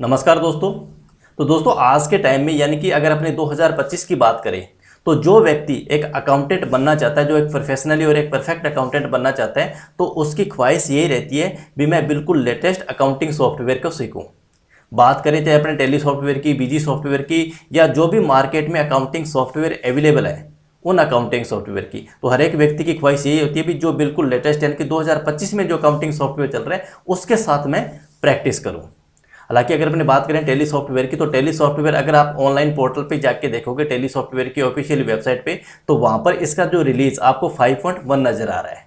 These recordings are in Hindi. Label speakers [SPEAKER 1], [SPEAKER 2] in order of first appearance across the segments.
[SPEAKER 1] नमस्कार दोस्तों। तो दोस्तों आज के टाइम में यानी कि अगर अपने 2025 की बात करें तो जो व्यक्ति एक अकाउंटेंट बनना चाहता है, जो एक प्रोफेशनली और एक परफेक्ट अकाउंटेंट बनना चाहता है, तो उसकी ख्वाहिश यही रहती है भी मैं बिल्कुल लेटेस्ट अकाउंटिंग सॉफ्टवेयर को सीखूं। बात करें चाहे अपने टेली सॉफ्टवेयर की, बीजी सॉफ्टवेयर की, या जो भी मार्केट में अकाउंटिंग सॉफ्टवेयर अवेलेबल है उन अकाउंटिंग सॉफ्टवेयर की, तो हर एक व्यक्ति की ख्वाहिश यही होती है भी जो बिल्कुल लेटेस्ट यानी कि 2025 में जो अकाउंटिंग सॉफ्टवेयर चल रहा है उसके साथ मैं प्रैक्टिस करूँ। हालांकि अगर अपने बात करें टेली सॉफ्टवेयर की, तो टेली सॉफ्टवेयर अगर आप ऑनलाइन पोर्टल पे जाके देखोगे टेली सॉफ्टवेयर की ऑफिशियल वेबसाइट पे, तो वहाँ पर इसका जो रिलीज आपको 5.1 नज़र आ रहा है।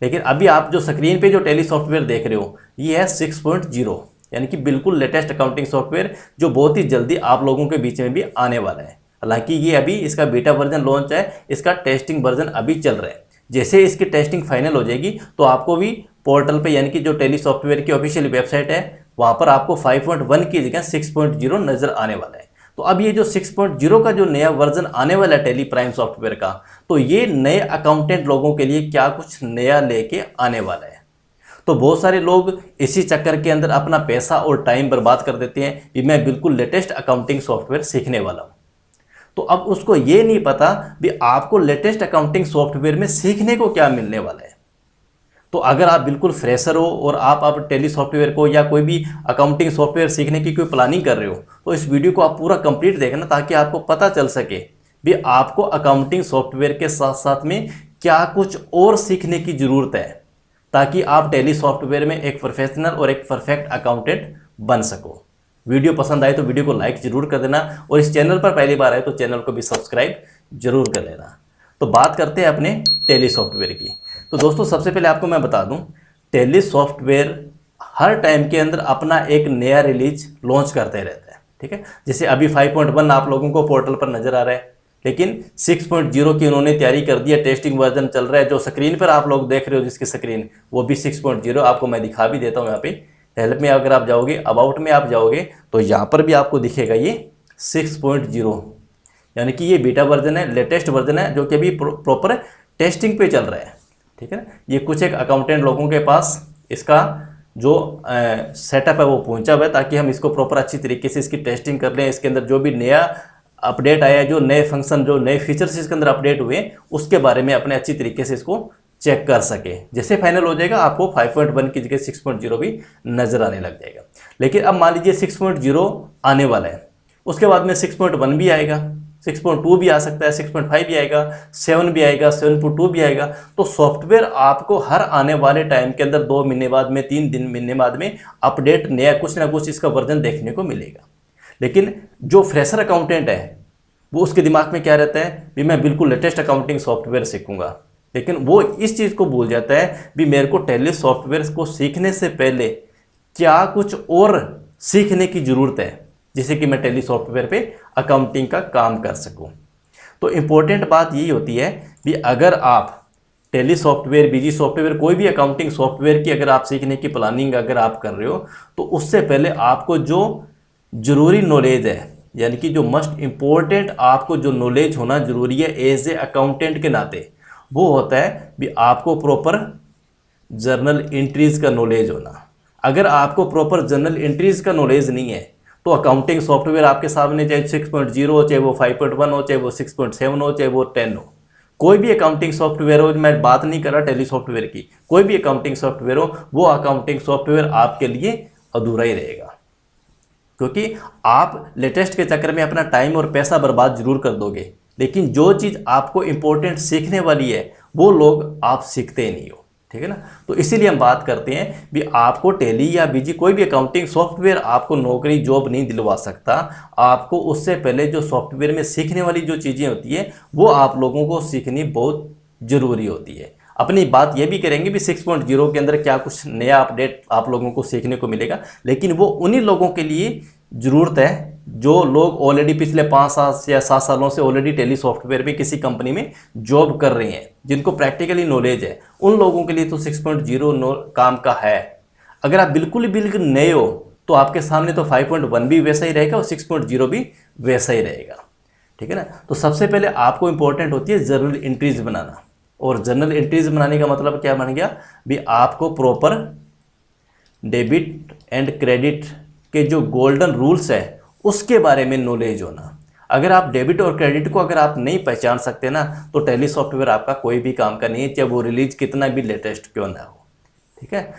[SPEAKER 1] लेकिन अभी आप जो स्क्रीन पे जो टेली सॉफ्टवेयर देख रहे हो ये है 6.0, यानी कि बिल्कुल लेटेस्ट अकाउंटिंग सॉफ्टवेयर जो बहुत ही जल्दी आप लोगों के बीच में भी आने वाला है। हालांकि ये अभी इसका बीटा वर्जन लॉन्च है, इसका टेस्टिंग वर्जन अभी चल रहा है। जैसे इसकी टेस्टिंग फाइनल हो जाएगी तो आपको भी पोर्टल पे यानी कि जो टेली सॉफ्टवेयर की ऑफिशियल वेबसाइट है वहाँ पर आपको 5.1 की जगह 6.0 नज़र आने वाला है। तो अब ये जो 6.0 का जो नया वर्जन आने वाला है टेली प्राइम सॉफ्टवेयर का, तो ये नए अकाउंटेंट लोगों के लिए क्या कुछ नया लेके आने वाला है। तो बहुत सारे लोग इसी चक्कर के अंदर अपना पैसा और टाइम बर्बाद कर देते हैं कि मैं बिल्कुल लेटेस्ट अकाउंटिंग सॉफ्टवेयर सीखने वाला हूँ। तो अब उसको ये नहीं पता भी आपको लेटेस्ट अकाउंटिंग सॉफ्टवेयर में सीखने को क्या मिलने वाला है। तो अगर आप बिल्कुल फ्रेशर हो और आप टेली सॉफ्टवेयर को या कोई भी अकाउंटिंग सॉफ्टवेयर सीखने की कोई प्लानिंग कर रहे हो, तो इस वीडियो को आप पूरा कंप्लीट देखना ताकि आपको पता चल सके भी आपको अकाउंटिंग सॉफ्टवेयर के साथ साथ में क्या कुछ और सीखने की ज़रूरत है, ताकि आप टेली सॉफ्टवेयर में एक प्रोफेशनल और एक परफेक्ट अकाउंटेंट बन सको। वीडियो पसंद आए तो वीडियो को लाइक जरूर कर देना, और इस चैनल पर पहली बार आए तो चैनल को भी सब्सक्राइब जरूर कर लेना। तो बात करते हैं अपने टेली सॉफ्टवेयर की। तो दोस्तों सबसे पहले आपको मैं बता दूं, टेली सॉफ्टवेयर हर टाइम के अंदर अपना एक नया रिलीज लॉन्च करते रहता है। ठीक है, जैसे अभी 5.1 आप लोगों को पोर्टल पर नजर आ रहा है, लेकिन 6.0 की उन्होंने तैयारी कर दी है, टेस्टिंग वर्जन चल रहा है। जो स्क्रीन पर आप लोग देख रहे हो जिसकी स्क्रीन, वो भी 6.0 आपको मैं दिखा भी देता हूँ। यहाँ पे हेल्प में अगर आप जाओगे, अबाउट में आप जाओगे, तो यहाँ पर भी आपको दिखेगा ये 6.0, यानी कि ये बीटा वर्जन है, लेटेस्ट वर्जन है जो कि अभी प्रॉपर टेस्टिंग पे चल रहा है। ठीक है ना, ये कुछ एक अकाउंटेंट लोगों के पास इसका जो सेटअप है वो पहुंचा हुआ है, ताकि हम इसको प्रॉपर अच्छी तरीके से इसकी टेस्टिंग कर लें। इसके अंदर जो भी नया अपडेट आया है, जो नए फंक्शन, जो नए फीचर्स इसके अंदर अपडेट हुए, उसके बारे में अपने अच्छी तरीके से इसको चेक कर सके। जैसे फाइनल हो जाएगा आपको 5.1 की जगह 6.0 भी नजर आने लग जाएगा। लेकिन अब मान लीजिए 6.0 आने वाला है, उसके बाद में 6.1 भी आएगा, 6.2 भी आ सकता है, 6.5 भी आएगा, 7 भी आएगा, 7.2 भी आएगा। तो सॉफ्टवेयर आपको हर आने वाले टाइम के अंदर 2 महीने बाद में, 3 महीने बाद में अपडेट नया कुछ ना कुछ इसका वर्जन देखने को मिलेगा। लेकिन जो फ्रेशर अकाउंटेंट है वो उसके दिमाग में क्या रहता है भी मैं बिल्कुल लेटेस्ट अकाउंटिंग सॉफ्टवेयर सीखूंगा, लेकिन वो इस चीज़ को भूल जाता है भी मेरे को टेली सॉफ्टवेयर को सीखने से पहले क्या कुछ और सीखने की ज़रूरत है, जिससे कि मैं टेली सॉफ्टवेयर पे अकाउंटिंग का काम कर सकूं। तो इम्पोर्टेंट बात यही होती है भी अगर आप टेली सॉफ्टवेयर, बीजी सॉफ्टवेयर, कोई भी अकाउंटिंग सॉफ्टवेयर की अगर आप सीखने की प्लानिंग अगर आप कर रहे हो, तो उससे पहले आपको जो ज़रूरी नॉलेज है, यानी कि जो मस्ट इम्पोर्टेंट आपको जो नॉलेज होना ज़रूरी है एज ए अकाउंटेंट के नाते, वो होता है भी आपको प्रॉपर जर्नल एंट्रीज़ का नॉलेज होना। अगर आपको प्रॉपर जर्नल एंट्रीज़ का नॉलेज नहीं है तो अकाउंटिंग सॉफ्टवेयर आपके सामने चाहे 6.0 हो, चाहे वो 5.1 हो, चाहे वो 6.7 हो, चाहे वो 10 हो, कोई भी अकाउंटिंग सॉफ्टवेयर हो, मैं बात नहीं कर रहा टेली सॉफ्टवेयर की, कोई भी अकाउंटिंग सॉफ्टवेयर हो, वो अकाउंटिंग सॉफ्टवेयर आपके लिए अधूरा ही रहेगा। क्योंकि आप लेटेस्ट के चक्कर में अपना टाइम और पैसा बर्बाद जरूर कर दोगे, लेकिन जो चीज़ आपको इंपॉर्टेंट सीखने वाली है वो लोग आप सीखते ही नहीं हो। ठीक है ना, तो इसीलिए हम बात करते हैं भी आपको टेली या बीजी कोई भी अकाउंटिंग सॉफ्टवेयर आपको नौकरी जॉब नहीं दिलवा सकता। आपको उससे पहले जो सॉफ्टवेयर में सीखने वाली जो चीज़ें होती है वो आप लोगों को सीखनी बहुत ज़रूरी होती है। अपनी बात ये भी करेंगे भी 6.0 के अंदर क्या कुछ नया अपडेट आप लोगों को सीखने को मिलेगा, लेकिन वो उन्हीं लोगों के लिए ज़रूरत है जो लोग ऑलरेडी पिछले 5 साल या 7 सालों से ऑलरेडी टेली सॉफ्टवेयर में किसी कंपनी में जॉब कर रहे हैं, जिनको प्रैक्टिकली नॉलेज है। उन लोगों के लिए तो 6.0 काम का है। अगर आप बिल्कुल नए हो तो आपके सामने तो 5.1 भी वैसा ही रहेगा और 6.0 भी वैसा ही रहेगा। ठीक है ना, तो सबसे पहले आपको इंपॉर्टेंट होती है जर्नल एंट्रीज बनाना। और जर्नल एंट्रीज बनाने का मतलब क्या बन गया भी आपको प्रॉपर डेबिट एंड क्रेडिट के जो गोल्डन रूल्स है उसके बारे में नॉलेज होना। अगर आप डेबिट और क्रेडिट को अगर आप नहीं पहचान सकते ना, तो टैली सॉफ्टवेयर आपका कोई भी काम का नहीं है, चाहे वो रिलीज कितना भी लेटेस्ट क्यों ना हो। ठीक है,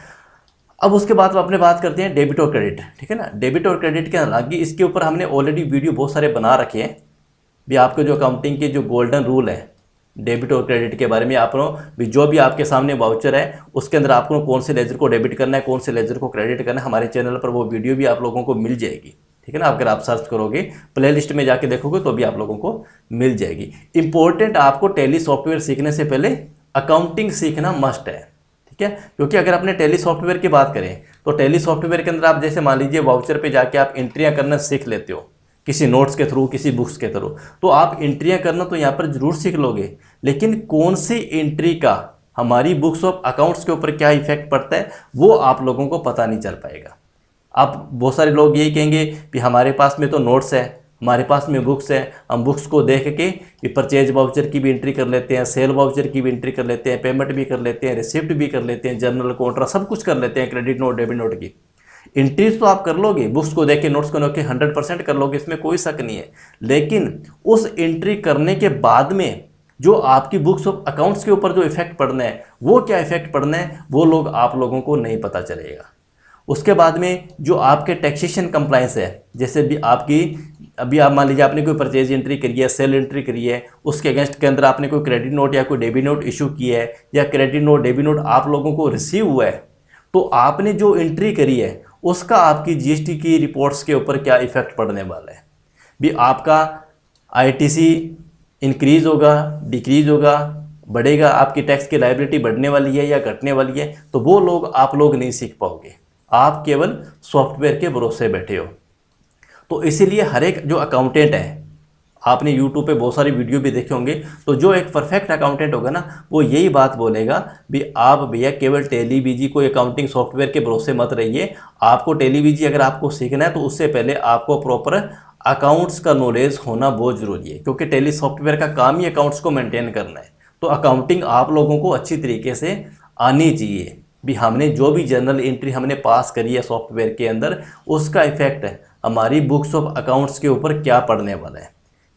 [SPEAKER 1] अब उसके बाद अपने बात करते हैं डेबिट और क्रेडिट। ठीक है ना, डेबिट और क्रेडिट के हालांकि इसके ऊपर हमने ऑलरेडी वीडियो बहुत सारे बना रखे हैं भी। आपके जो अकाउंटिंग के जो गोल्डन रूल है डेबिट और क्रेडिट के बारे में, आप भी जो भी आपके सामने वाउचर है उसके अंदर आपको कौन से लेजर को डेबिट करना है, कौन से लेजर को क्रेडिट करना है, हमारे चैनल पर वो वीडियो भी आप लोगों को मिल जाएगी। ठीक है ना, अगर आप सर्च करोगे प्लेलिस्ट में जाके देखोगे तो भी आप लोगों को मिल जाएगी। इंपॉर्टेंट, आपको टैली सॉफ्टवेयर सीखने से पहले अकाउंटिंग सीखना मस्ट है। ठीक है, क्योंकि अगर आपने टैली सॉफ्टवेयर की बात करें तो टैली सॉफ्टवेयर के अंदर आप जैसे मान लीजिए वाउचर पे जाके आप एंट्रियां करना सीख लेते हो किसी नोट्स के थ्रू, किसी बुक्स के थ्रू, तो आप एंट्रियां करना तो यहाँ पर जरूर सीख लोगे, लेकिन कौन सी एंट्री का हमारी बुक्स ऑफ अकाउंट्स के ऊपर क्या इफेक्ट पड़ता है वो आप लोगों को पता नहीं चल पाएगा। आप बहुत सारे लोग यही कहेंगे कि हमारे पास में तो नोट्स है, हमारे पास में बुक्स है, हम बुक्स को देख के परचेज वाउचर की भी एंट्री कर लेते हैं, सेल वाउचर की भी एंट्री कर लेते हैं, पेमेंट भी कर लेते हैं, रिसिप्ट भी कर लेते हैं, जर्नल कॉन्ट्रा सब कुछ कर लेते हैं, क्रेडिट नोट डेबिट नोट की एंट्रीज तो आप कर लोगे, बुक्स को देख के नोट्स को देख के 100% कर लोगे, इसमें कोई शक नहीं है। लेकिन उस एंट्री करने के बाद में जो आपकी बुक्स ऑफ अकाउंट्स के ऊपर जो इफेक्ट पड़ना है, वो क्या इफेक्ट पड़ना है वो लोग आप लोगों को नहीं पता चलेगा। उसके बाद में जो आपके टैक्सेशन कंप्लायंस है, जैसे भी आपकी अभी आप मान लीजिए आपने कोई परचेज एंट्री करी है, सेल एंट्री करी है, उसके अगेंस्ट के अंदर आपने कोई क्रेडिट नोट या कोई डेबिट नोट इशू किया है, या क्रेडिट नोट डेबिट नोट आप लोगों को रिसीव हुआ है, तो आपने जो एंट्री करी है उसका आपकी जीएसटी की रिपोर्ट्स के ऊपर क्या इफेक्ट पड़ने वाला है। भी आपका आईटीसी इंक्रीज होगा, डिक्रीज होगा, बढ़ेगा, आपकी टैक्स की लायबिलिटी बढ़ने वाली है या घटने वाली है, तो वो लोग आप लोग नहीं सीख पाओगे। आप केवल सॉफ्टवेयर के भरोसे बैठे हो। तो इसीलिए हर एक जो अकाउंटेंट है, आपने यूट्यूब पे बहुत सारी वीडियो भी देखे होंगे, तो जो एक परफेक्ट अकाउंटेंट होगा ना वो यही बात बोलेगा भी आप भैया केवल टेलीबीजी को अकाउंटिंग सॉफ्टवेयर के भरोसे मत रहिए। आपको टेलीबीजी अगर आपको सीखना है तो उससे पहले आपको प्रॉपर अकाउंट्स का नॉलेज होना बहुत ज़रूरी है, क्योंकि टेली सॉफ्टवेयर का काम ही अकाउंट्स को मेंटेन करना है। तो अकाउंटिंग आप लोगों को अच्छी तरीके से आनी चाहिए भी। हमने जो भी जर्नल एंट्री हमने पास करी है सॉफ्टवेयर के अंदर, उसका इफेक्ट हमारी बुक्स ऑफ अकाउंट्स के ऊपर क्या पड़ने वाला है।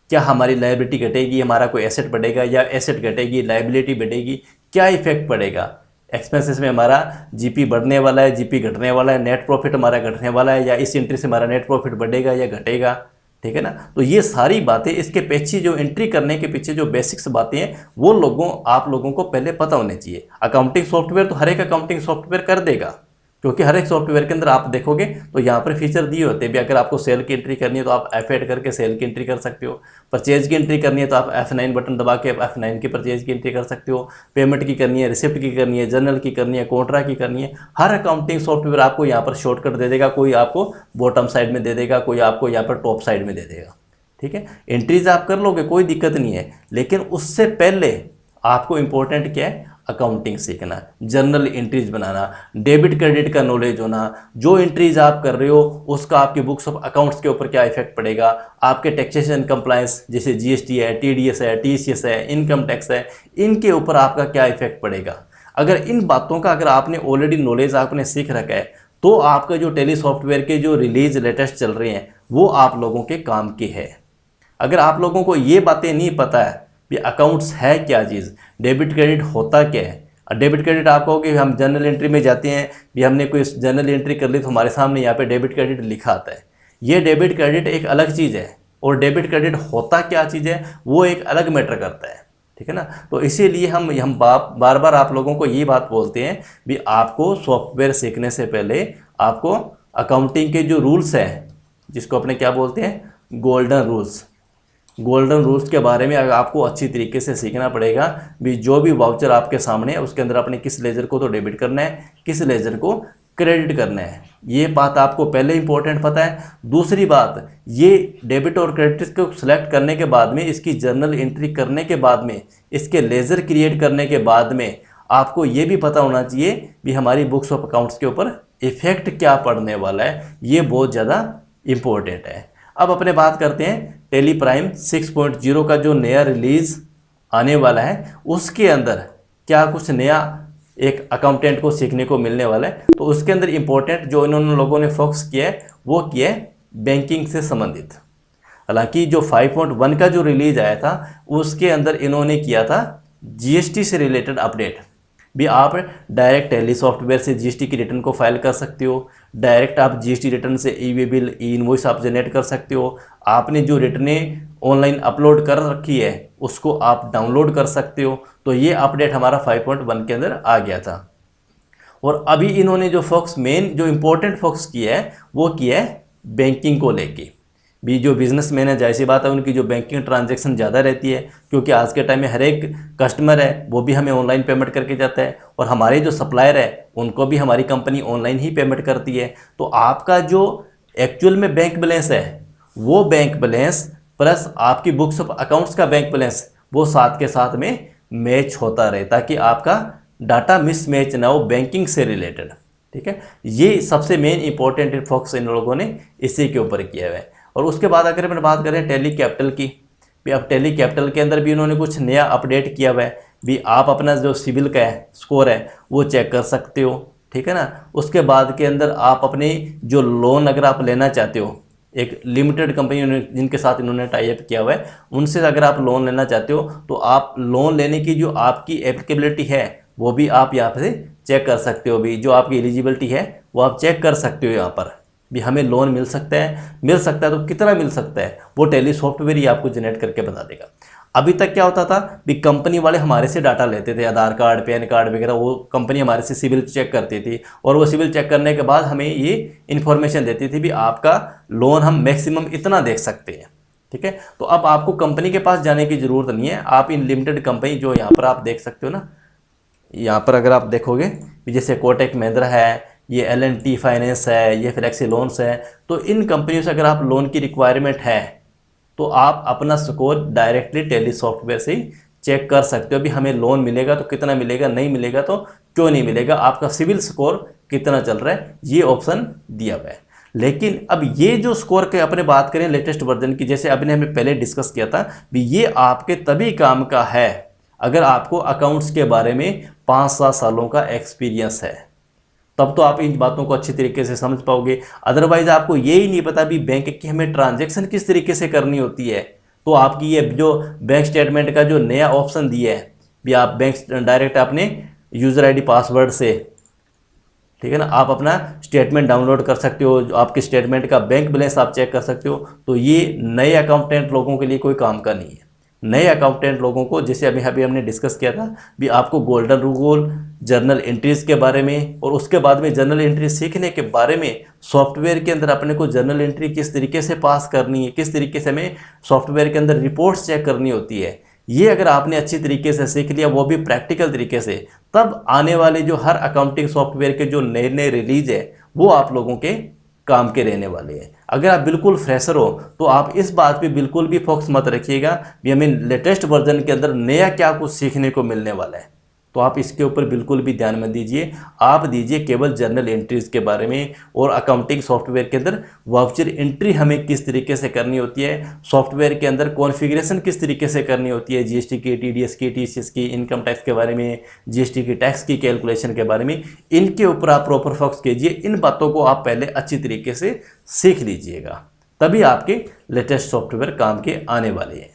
[SPEAKER 1] क्या हमारी लायबिलिटी घटेगी, हमारा कोई एसेट बढ़ेगा, या एसेट घटेगी लायबिलिटी बढ़ेगी, क्या इफेक्ट पड़ेगा। एक्सपेंसेस में हमारा जीपी बढ़ने वाला है, जीपी घटने वाला है, नेट प्रॉफिट हमारा घटने वाला है, या इस एंट्री से हमारा नेट प्रॉफिट बढ़ेगा या घटेगा। ठीक है ना, तो ये सारी बातें इसके पीछे जो एंट्री करने के पीछे जो बेसिक्स बातें हैं वो आप लोगों को पहले पता होने चाहिए। अकाउंटिंग सॉफ्टवेयर तो हर एक अकाउंटिंग सॉफ्टवेयर कर देगा, क्योंकि हर एक सॉफ्टवेयर के अंदर आप देखोगे तो यहाँ पर फीचर दिए होते हैं भी। अगर आपको सेल की एंट्री करनी है तो आप F8 करके सेल की एंट्री कर सकते हो, परचेज की एंट्री करनी है तो आप F9 बटन दबा के F9 की परचेज की एंट्री कर सकते हो, पेमेंट की करनी है, रिसिप्ट की करनी है, जर्नल की करनी है, कॉन्ट्रा की करनी है। हर अकाउंटिंग सॉफ्टवेयर आपको यहाँ पर शॉर्टकट दे देगा, कोई आपको बॉटम साइड में दे देगा, कोई आपको यहाँ पर टॉप साइड में दे देगा। ठीक है, एंट्रीज आप कर लोगे, कोई दिक्कत नहीं है, लेकिन उससे पहले आपको इंपॉर्टेंट क्या है, अकाउंटिंग सीखना, जर्नल एंट्रीज बनाना, डेबिट क्रेडिट का नॉलेज होना, जो एंट्रीज आप कर रहे हो उसका आपके बुक्स ऑफ अकाउंट्स के ऊपर क्या इफेक्ट पड़ेगा, आपके टैक्सेशन कंप्लायंस जैसे जीएसटी है, टीडीएस है, टीसीएस है, इनकम टैक्स है, इनके ऊपर आपका क्या इफेक्ट पड़ेगा। अगर इन बातों का अगर आपने ऑलरेडी नॉलेज आपने सीख रखा है तो आपका जो टेली सॉफ्टवेयर के जो रिलीज लेटेस्ट चल रहे हैं वो आप लोगों के काम के है। अगर आप लोगों को ये बातें नहीं पता है भी अकाउंट्स है क्या चीज़, डेबिट क्रेडिट होता क्या है। डेबिट क्रेडिट आप कहोगे हम जर्नल एंट्री में जाते हैं भी, हमने कोई जर्नल एंट्री कर ली तो हमारे सामने यहाँ पे डेबिट क्रेडिट लिखा आता है। ये डेबिट क्रेडिट एक अलग चीज़ है, और डेबिट क्रेडिट होता क्या चीज़ है वो एक अलग मैटर करता है। ठीक है ना, तो इसीलिए हम बार बार आप लोगों को ये बात बोलते हैं भी आपको सॉफ्टवेयर सीखने से पहले आपको अकाउंटिंग के जो रूल्स हैं, जिसको अपने क्या बोलते हैं, गोल्डन रूल्स के बारे में आपको अच्छी तरीके से सीखना पड़ेगा भी। जो भी वाउचर आपके सामने है उसके अंदर अपने किस लेजर को तो डेबिट करना है, किस लेजर को क्रेडिट करना है, ये बात आपको पहले इंपॉर्टेंट पता है। दूसरी बात, ये डेबिट और क्रेडिट को सिलेक्ट करने के बाद में, इसकी जर्नल एंट्री करने के बाद में, इसके लेजर क्रिएट करने के बाद में आपको ये भी पता होना चाहिए भी हमारी बुक्स ऑफ अकाउंट्स के ऊपर इफेक्ट क्या पड़ने वाला है। ये बहुत ज़्यादा इम्पोर्टेंट है। अब अपने बात करते हैं टेली प्राइम 6.0 का जो नया रिलीज आने वाला है उसके अंदर क्या कुछ नया एक अकाउंटेंट को सीखने को मिलने वाला है। तो उसके अंदर इंपॉर्टेंट जो इन्होंने लोगों ने फोकस किया है वो किया है बैंकिंग से संबंधित। हालांकि जो 5.1 का जो रिलीज आया था उसके अंदर इन्होंने किया था जीएसटी से रिलेटेड अपडेट। भी आप डायरेक्ट टैली सॉफ्टवेयर से जीएसटी की रिटर्न को फाइल कर सकते हो, डायरेक्ट आप जीएसटी रिटर्न से ई वे बिल, ई इनवॉइस आप जनरेट कर सकते हो, आपने जो रिटर्नें ऑनलाइन अपलोड कर रखी है उसको आप डाउनलोड कर सकते हो। तो ये अपडेट हमारा 5.1 के अंदर आ गया था। और अभी इन्होंने जो फोकस मेन जो इम्पोर्टेंट फोकस किया है वो किया है बैंकिंग को लेके। भी जो बिजनेसमैन है, जाहिर सी बात है उनकी जो बैंकिंग ट्रांजैक्शन ज़्यादा रहती है, क्योंकि आज के टाइम में हर एक कस्टमर है वो भी हमें ऑनलाइन पेमेंट करके जाता है, और हमारे जो सप्लायर है उनको भी हमारी कंपनी ऑनलाइन ही पेमेंट करती है। तो आपका जो एक्चुअल में बैंक बैलेंस है वो बैंक बैलेंस प्लस आपकी बुक्स ऑफ अकाउंट्स का बैंक बैलेंस वो साथ के साथ में मैच होता रहे, ताकि आपका डाटा मिसमैच ना हो बैंकिंग से रिलेटेड। ठीक है, ये सबसे मेन इंपॉर्टेंट फोकस इन लोगों ने इसी के ऊपर किया हुआ है। और उसके बाद अगर अपन बात करें टैली कैपिटल की, भी अब टैली कैपिटल के अंदर भी उन्होंने कुछ नया अपडेट किया हुआ है। भी आप अपना जो सिविल का है स्कोर है वो चेक कर सकते हो। ठीक है ना, उसके बाद के अंदर आप अपने जो लोन अगर आप लेना चाहते हो, एक लिमिटेड कंपनी जिनके साथ इन्होंने टाई अप किया हुआ है उनसे अगर आप लोन लेना चाहते हो तो आप लोन लेने की जो आपकी एप्लीकेबिलिटी है वो भी आप यहाँ से चेक कर सकते हो। भी जो आपकी एलिजिबिलिटी है वो आप चेक कर सकते हो यहाँ पर, भी हमें लोन मिल सकता है तो कितना मिल सकता है वो टैली सॉफ्टवेयर ही आपको जनरेट करके बता देगा। अभी तक क्या होता था, भी कंपनी वाले हमारे से डाटा लेते थे, आधार कार्ड, पैन कार्ड वगैरह, वो कंपनी हमारे से सिविल चेक करती थी, और वो सिविल चेक करने के बाद हमें ये इन्फॉर्मेशन देती थी भी आपका लोन हम मैक्सिमम इतना देख सकते हैं। ठीक है, तो अब आपको कंपनी के पास जाने की ज़रूरत नहीं है, आप इन लिमिटेड कंपनी जो यहाँ पर आप देख सकते हो ना, यहाँ पर अगर आप देखोगे जैसे कोटक महिंद्रा है, ये L&T फाइनेंस है, ये फ्लेक्सी लोन्स है, तो इन कंपनियों से अगर आप लोन की रिक्वायरमेंट है तो आप अपना स्कोर डायरेक्टली टैली सॉफ्टवेयर से ही चेक कर सकते हो। भी हमें लोन मिलेगा तो कितना मिलेगा, नहीं मिलेगा तो क्यों नहीं मिलेगा, आपका सिविल स्कोर कितना चल रहा है, ये ऑप्शन दिया हुआ है। लेकिन अब ये जो स्कोर के अपने बात करें लेटेस्ट वर्जन की, जैसे अभी हमने पहले डिस्कस किया था, भी ये आपके तभी काम का है अगर आपको अकाउंट्स के बारे में 5-7 सालों का एक्सपीरियंस है, तब तो आप इन बातों को अच्छी तरीके से समझ पाओगे। अदरवाइज आपको ये ही नहीं पता भी बैंक की हमें ट्रांजैक्शन किस तरीके से करनी होती है, तो आपकी ये जो बैंक स्टेटमेंट का जो नया ऑप्शन दिया है, भी आप बैंक डायरेक्ट अपने यूज़र आईडी पासवर्ड से, ठीक है ना, आप अपना स्टेटमेंट डाउनलोड कर सकते हो, आपके स्टेटमेंट का बैंक बैलेंस आप चेक कर सकते हो। तो ये नए अकाउंटेंट लोगों के लिए कोई काम का नहीं है। नए अकाउंटेंट लोगों को, जैसे अभी हमने डिस्कस किया था, भी आपको गोल्डन रूल, जर्नल एंट्रीज के बारे में, और उसके बाद में जर्नल एंट्री सीखने के बारे में, सॉफ्टवेयर के अंदर अपने को जर्नल एंट्री किस तरीके से पास करनी है, किस तरीके से हमें सॉफ्टवेयर के अंदर रिपोर्ट्स चेक करनी होती है, ये अगर आपने अच्छी तरीके से सीख लिया, वो भी प्रैक्टिकल तरीके से, तब आने वाले जो हर अकाउंटिंग सॉफ्टवेयर के जो नए नए रिलीज है वो आप लोगों के काम के रहने वाले हैं। अगर आप बिल्कुल फ्रेशर हो तो आप इस बात पे बिल्कुल भी फोकस मत रखिएगा भी हमें लेटेस्ट वर्जन के अंदर नया क्या कुछ सीखने को मिलने वाला है, तो आप इसके ऊपर बिल्कुल भी ध्यान मत दीजिए। आप दीजिए केवल जर्नल एंट्रीज के बारे में, और अकाउंटिंग सॉफ्टवेयर के अंदर वाउचर एंट्री हमें किस तरीके से करनी होती है, सॉफ्टवेयर के अंदर कॉन्फ़िगरेशन किस तरीके से करनी होती है, जीएसटी की, टीडीएस की, टीसीएस की, इनकम टैक्स के बारे में, जीएसटी की टैक्स की कैलकुलेशन के बारे में, इनके ऊपर आप प्रॉपर फोकस कीजिए। इन बातों को आप पहले अच्छी तरीके से सीख लीजिएगा, तभी आपके लेटेस्ट सॉफ्टवेयर काम के आने वाले हैं।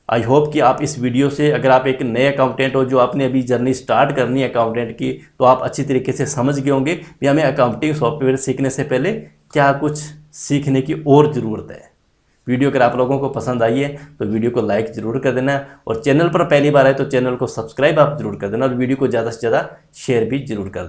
[SPEAKER 1] आई होप कि आप इस वीडियो से, अगर आप एक नए अकाउंटेंट हो जो आपने अभी जर्नी स्टार्ट करनी है अकाउंटेंट की, तो आप अच्छी तरीके से समझ गए होंगे कि हमें अकाउंटिंग सॉफ्टवेयर सीखने से पहले क्या कुछ सीखने की और ज़रूरत है। वीडियो अगर आप लोगों को पसंद आई है तो वीडियो को लाइक ज़रूर कर देना, और चैनल पर पहली बार आए तो चैनल को सब्सक्राइब आप जरूर कर देना, और वीडियो को ज़्यादा से ज़्यादा शेयर भी जरूर कर देना।